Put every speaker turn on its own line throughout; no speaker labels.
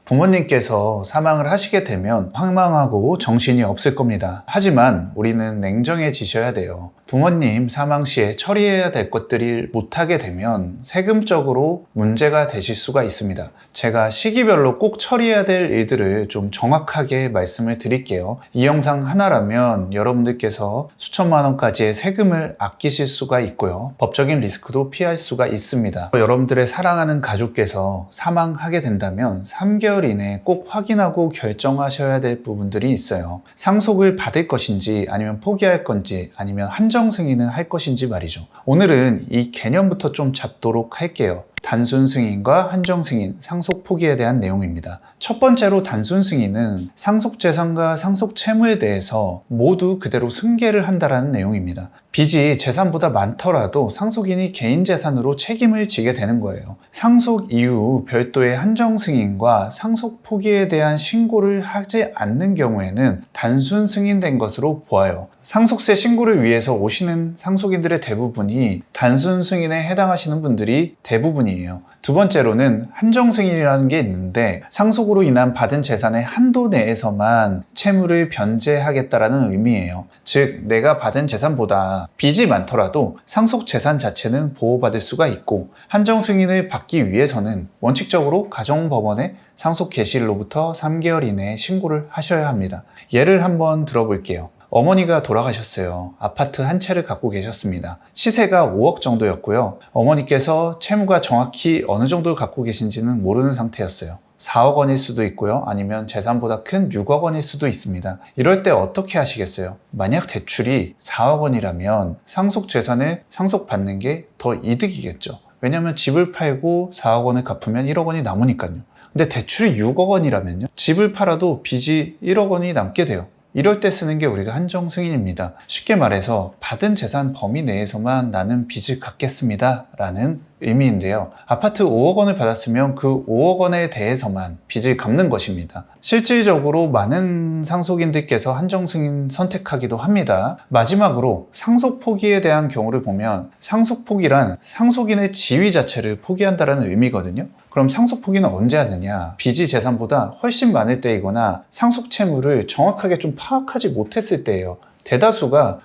부모님께서 사망을 하시게 되면 황망하고 정신이 없을 겁니다. 하지만 우리는 냉정해지셔야 돼요. 부모님 사망 시에 처리해야 될 것들이 못하게 되면 세금적으로 문제가 되실 수가 있습니다. 제가 시기별로 꼭 처리해야 될 일들을 좀 정확하게 말씀을 드릴게요. 이 영상 하나라면 여러분들께서 수천만 원까지의 세금을 아끼실 수가 있고요. 법적인 리스크도 피할 수가 있습니다. 여러분들의 사랑하는 가족께서 사망하게 된다면 3개월 이내에 꼭 확인하고 결정하셔야 될 부분들이 있어요. 상속을 받을 것인지 아니면 포기할 건지 아니면 한정 승인을 할 것인지 말이죠. 오늘은 이 개념부터 좀 잡도록 할게요. 단순 승인과 한정 승인, 상속 포기에 대한 내용입니다. 첫 번째로 단순 승인은 상속 재산과 상속 채무에 대해서 모두 그대로 승계를 한다는 내용입니다. 빚이 재산보다 많더라도 상속인이 개인 재산으로 책임을 지게 되는 거예요. 상속 이후 별도의 한정 승인과 상속 포기에 대한 신고를 하지 않는 경우에는 단순 승인된 것으로 보아요. 상속세 신고를 위해서 오시는 상속인들의 대부분이 단순 승인에 해당하시는 분들이 대부분이에요. 두 번째로는 한정 승인이라는 게 있는데 상속으로 인한 받은 재산의 한도 내에서만 채무를 변제하겠다라는 의미예요. 즉 내가 받은 재산보다 빚이 많더라도 상속 재산 자체는 보호받을 수가 있고 한정 승인을 받기 위해서는 원칙적으로 가정법원에 상속 개시일로부터 3개월 이내에 신고를 하셔야 합니다. 예를 한번 들어볼게요. 어머니가 돌아가셨어요. 아파트 한 채를 갖고 계셨습니다. 시세가 5억 정도였고요. 어머니께서 채무가 정확히 어느 정도 갖고 계신지는 모르는 상태였어요. 4억 원일 수도 있고요. 아니면 재산보다 큰 6억 원일 수도 있습니다. 이럴 때 어떻게 하시겠어요? 만약 대출이 4억 원이라면 상속 재산을 상속받는 게 더 이득이겠죠. 왜냐하면 집을 팔고 4억 원을 갚으면 1억 원이 남으니까요. 근데 대출이 6억 원이라면요. 집을 팔아도 빚이 1억 원이 남게 돼요. 이럴 때 쓰는 게 우리가 한정 승인입니다. 쉽게 말해서 받은 재산 범위 내에서만 나는 빚을 갚겠습니다 라는 의미인데요. 아파트 5억 원을 받았으면 그 5억 원에 대해서만 빚을 갚는 것입니다. 실질적으로 많은 상속인들께서 한정 승인 선택하기도 합니다. 마지막으로 상속 포기에 대한 경우를 보면 상속 포기란 상속인의 지위 자체를 포기한다는 의미거든요. 그럼 상속 포기는 언제 하느냐? 빚이 재산보다 훨씬 많을 때이거나 상속 채무를 정확하게 좀 파악하지 못했을 때예요. 대다수가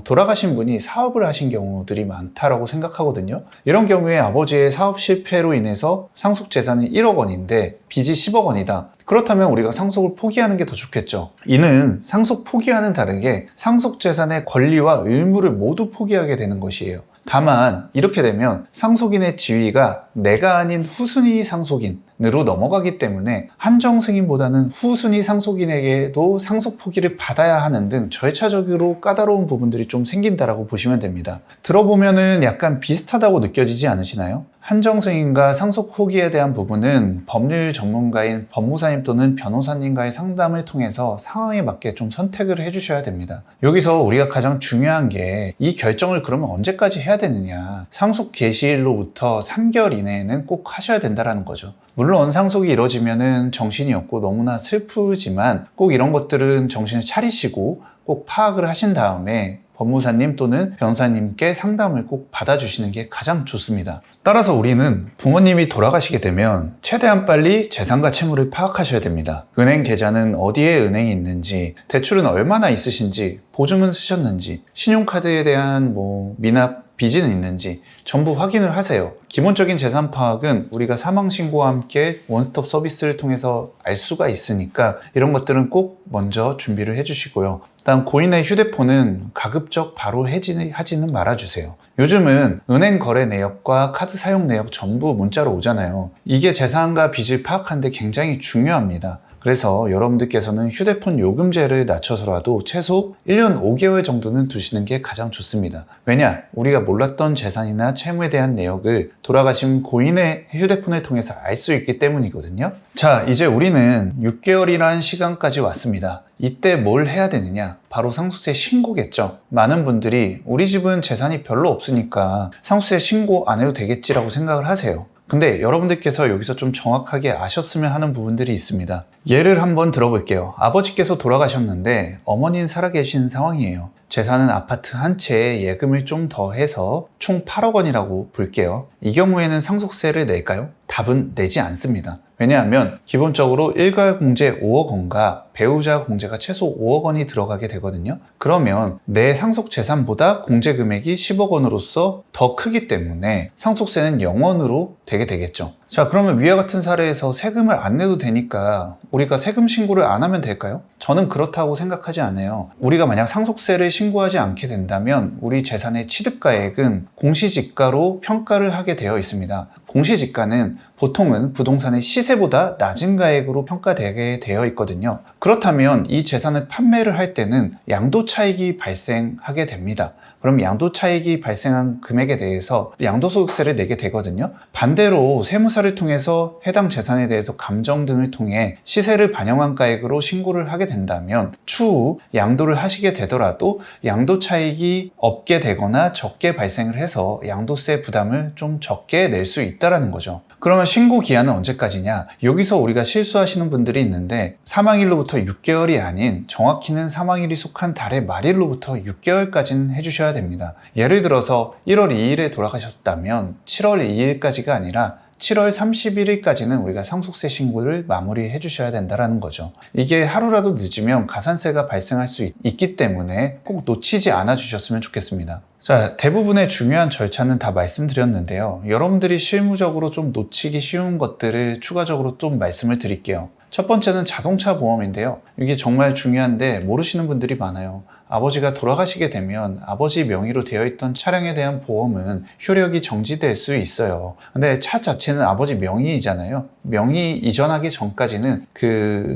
돌아가신 분이 사업을 하신 경우들이 많다라고 생각하거든요. 이런 경우에 아버지의 사업 실패로 인해서 상속 재산이 1억 원인데 빚이 10억 원이다. 그렇다면 우리가 상속을 포기하는 게 더 좋겠죠. 이는 상속 포기와는 다르게 상속 재산의 권리와 의무를 모두 포기하게 되는 것이에요. 다만 이렇게 되면 상속인의 지위가 내가 아닌 후순위 상속인으로 넘어가기 때문에 한정 승인보다는 후순위 상속인에게도 상속 포기를 받아야 하는 등 절차적으로 까다로운 부분들이 좀 생긴다라고 보시면 됩니다. 들어보면은 약간 비슷하다고 느껴지지 않으시나요? 한정 승인과 상속 포기에 대한 부분은 법률 전문가인 법무사님 또는 변호사님과의 상담을 통해서 상황에 맞게 좀 선택을 해주셔야 됩니다. 여기서 우리가 가장 중요한 게 이 결정을 그러면 언제까지 해야 되느냐. 상속 개시일로부터 3개월 이내에는 꼭 하셔야 된다는 거죠. 물론 상속이 이루어지면은 정신이 없고 너무나 슬프지만 꼭 이런 것들은 정신을 차리시고 꼭 파악을 하신 다음에 법무사님 또는 변호사님께 상담을 꼭 받아주시는 게 가장 좋습니다. 따라서 우리는 부모님이 돌아가시게 되면 최대한 빨리 재산과 채무를 파악하셔야 됩니다. 은행 계좌는 어디에 은행이 있는지, 대출은 얼마나 있으신지, 보증은 쓰셨는지, 신용카드에 대한 미납 빚은 있는지 전부 확인을 하세요. 기본적인 재산 파악은 우리가 사망신고와 함께 원스톱 서비스를 통해서 알 수가 있으니까 이런 것들은 꼭 먼저 준비를 해주시고요. 다음 고인의 휴대폰은 가급적 바로 해지하지는 말아주세요. 요즘은 은행 거래 내역과 카드 사용 내역 전부 문자로 오잖아요. 이게 재산과 빚을 파악하는데 굉장히 중요합니다. 그래서 여러분들께서는 휴대폰 요금제를 낮춰서라도 최소 1년 5개월 정도는 두시는 게 가장 좋습니다. 왜냐? 우리가 몰랐던 재산이나 채무에 대한 내역을 돌아가신 고인의 휴대폰을 통해서 알 수 있기 때문이거든요. 자, 이제 우리는 6개월이라는 시간까지 왔습니다. 이때 뭘 해야 되느냐? 바로 상속세 신고겠죠. 많은 분들이 우리 집은 재산이 별로 없으니까 상속세 신고 안 해도 되겠지라고 생각을 하세요. 근데 여러분들께서 여기서 좀 정확하게 아셨으면 하는 부분들이 있습니다. 예를 한번 들어볼게요. 아버지께서 돌아가셨는데 어머니는 살아계신 상황이에요. 재산은 아파트 한 채에 예금을 좀 더해서 총 8억 원이라고 볼게요. 이 경우에는 상속세를 낼까요? 답은 내지 않습니다. 왜냐하면 기본적으로 일가 공제 5억 원과 배우자 공제가 최소 5억 원이 들어가게 되거든요. 그러면 내 상속 재산보다 공제 금액이 10억 원으로서 더 크기 때문에 상속세는 0원으로 되게 되겠죠. 자, 그러면 위와 같은 사례에서 세금을 안 내도 되니까 우리가 세금 신고를 안 하면 될까요? 저는 그렇다고 생각하지 않아요. 우리가 만약 상속세를 신고하지 않게 된다면 우리 재산의 취득가액은 공시지가로 평가를 하게 되어 있습니다. 공시지가는 보통은 부동산의 시세보다 낮은 가액으로 평가되게 되어 있거든요. 그렇다면 이 재산을 판매를 할 때는 양도차익이 발생하게 됩니다. 그럼 양도차익이 발생한 금액에 대해서 양도소득세를 내게 되거든요. 반대로 세무사를 통해서 해당 재산에 대해서 감정 등을 통해 시세를 반영한 가액으로 신고를 하게 된다면 추후 양도를 하시게 되더라도 양도차익이 없게 되거나 적게 발생을 해서 양도세 부담을 좀 적게 낼 수 있다는 거죠. 그러면 신고 기한은 언제까지냐? 여기서 우리가 실수하시는 분들이 있는데 사망일로부터 6개월이 아닌 정확히는 사망일이 속한 달의 말일로부터 6개월까지는 해주셔야 됩니다. 예를 들어서 1월 2일에 돌아가셨다면 7월 2일까지가 아니라 7월 31일까지는 우리가 상속세 신고를 마무리해 주셔야 된다는 거죠. 이게 하루라도 늦으면 가산세가 발생할 수 있기 때문에 꼭 놓치지 않아 주셨으면 좋겠습니다. 자, 대부분의 중요한 절차는 다 말씀드렸는데요. 여러분들이 실무적으로 좀 놓치기 쉬운 것들을 추가적으로 좀 말씀을 드릴게요. 첫 번째는 자동차 보험인데요. 이게 정말 중요한데 모르시는 분들이 많아요. 아버지가 돌아가시게 되면 아버지 명의로 되어 있던 차량에 대한 보험은 효력이 정지될 수 있어요. 근데 차 자체는 아버지 명의이잖아요. 명의 이전하기 전까지는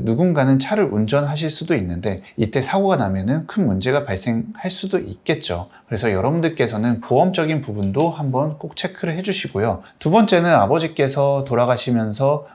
누군가는 차를 운전하실 수도 있는데 이때 사고가 나면은 큰 문제가 발생할 수도 있겠죠. 그래서 여러분들께서는 보험적인 부분도 한번 꼭 체크를 해주시고요. 두 번째는 아버지께서 돌아가시면서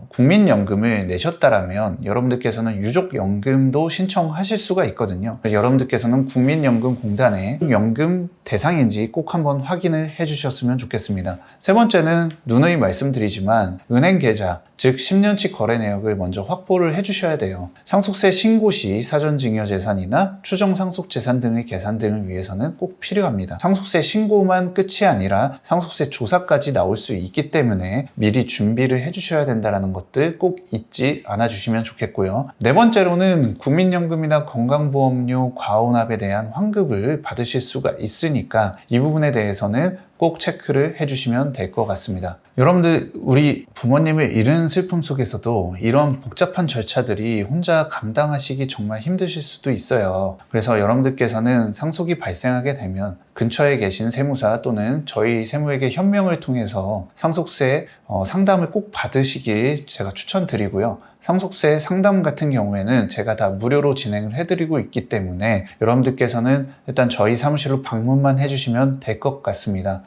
국민연금을 내셨다라면 여러분들께서는 유족연금도 신청하실 수가 있거든요. 여러분들께서는 국민연금공단의 연금 대상인지 꼭 한번 확인을 해주셨으면 좋겠습니다. 세 번째는 누누이 말씀드리지만 은행 계좌, 즉 10년치 거래 내역을 먼저 확보를 해주셔야 돼요. 상속세 신고 시 사전증여재산이나 추정상속재산 등의 계산 등을 위해서는 꼭 필요합니다. 상속세 신고만 끝이 아니라 상속세 조사까지 나올 수 있기 때문에 미리 준비를 해주셔야 된다는 것들 꼭 잊지 않아 주시면 좋겠고요. 네 번째로는 국민연금이나 건강보험료 과혼합에 대한 환급을 받으실 수가 있으니까 이 부분에 대해서는 꼭 체크를 해주시면 될 것 같습니다. 여러분들, 우리 부모님을 잃은 슬픔 속에서도 이런 복잡한 절차들이 혼자 감당하시기 정말 힘드실 수도 있어요. 그래서 여러분들께서는 상속이 발생하게 되면 근처에 계신 세무사 또는 저희 세무에게 현명을 통해서 상속세 상담을 꼭 받으시길 제가 추천드리고요. 상속세 상담 같은 경우에는 제가 다 무료로 진행을 해드리고 있기 때문에 여러분들께서는 일단 저희 사무실로 방문만 해주시면 될 것 같습니다.